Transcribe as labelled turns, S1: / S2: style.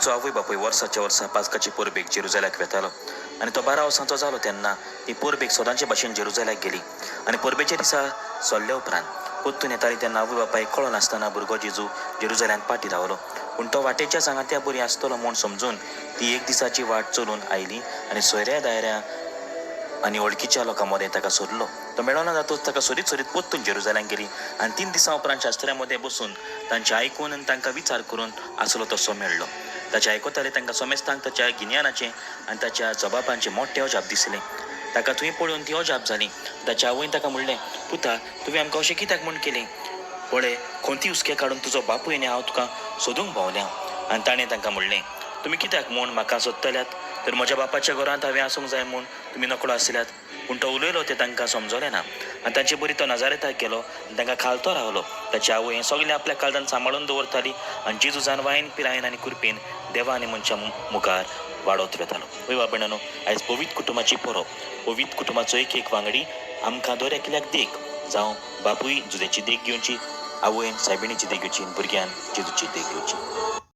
S1: ताचो आवय बापूय वर्साच्या वर्सा पासकाची पोरबेक जेरुजाल्याक वेतालो आनी तो 12 वर्सांचो जालो तेन्ना ती पोरबेक सदांचे भाशेन जेरुजाल्याक गेली आनी पोरबेच्या दिसा सोल्ल्या उपरांत पोत्तून येताली तेन्ना आवय बापायक कळो नासतना भुरगो जेजू जेरुजाल्यान पाटी रावलो. पूण तो वाटेच्या सांगात्या बरी आसतलो म्हूण समजून ती एक दिसाची वाट चलून आयली आनी सोयऱ्या दायऱ्या आनी वळखीच्या लोकां मदें ताका सोदलो. तो मेळना जातूच ताका सोदीत सोदीत पोत्तून जेरुजाल्याक गेली आनी 3 दिसां उपरांत शास्त्र्यां मदें बसून तांचे आयकून आनी तांकां विचार करून आसलो तसो मेळ्ळो. ताचे आयकताले तांकां सोमेस्तांक ताच्या गिन्यानाचें आनी ताच्या जबाबांचें मोठें अजाप दिसलें. ताका थंय पळोवन ती अजाप जाली. ताच्या आवयन ताका म्हणलें, पुता तुवें आमकां अशें कित्याक म्हूण केलें? पळय खोंती हुस्के काडून तुजो बापूय आनी हांव तुका सोदूंक भोंवल्या. आनी ताणें तांकां म्हणलें, तुमी कित्याक म्हूण म्हाका सोदतल्यात? तर म्हज्या बापाच्या घरांत हांवें आसूंक जाय म्हूण तुमी नकळो आसल्यात. पूण तो उलयलो तें तांकां समजलें ना आनी तांचे बरी तो नजारेताक गेलो आनी तांकां खालतो रावलो. ताची आवय हें सगलें आपल्या काळजांत सांबाळून दवरताली आनी जेजूजान वायन पिरायेन आनी कुरपेन देवा आनी मनशां मुखार वाडत वेतालो. वय बाबणानो, आयज पवित्र कुटुंबाची परब, पवित्र कुटुंबाचो एक वांगडी आमकां दर एकल्याक देख जावं बापूय जुजेची देख घेवची, आवयन सायबिणीची देख घेवची, भुरग्यान जेजूची देख घेवची.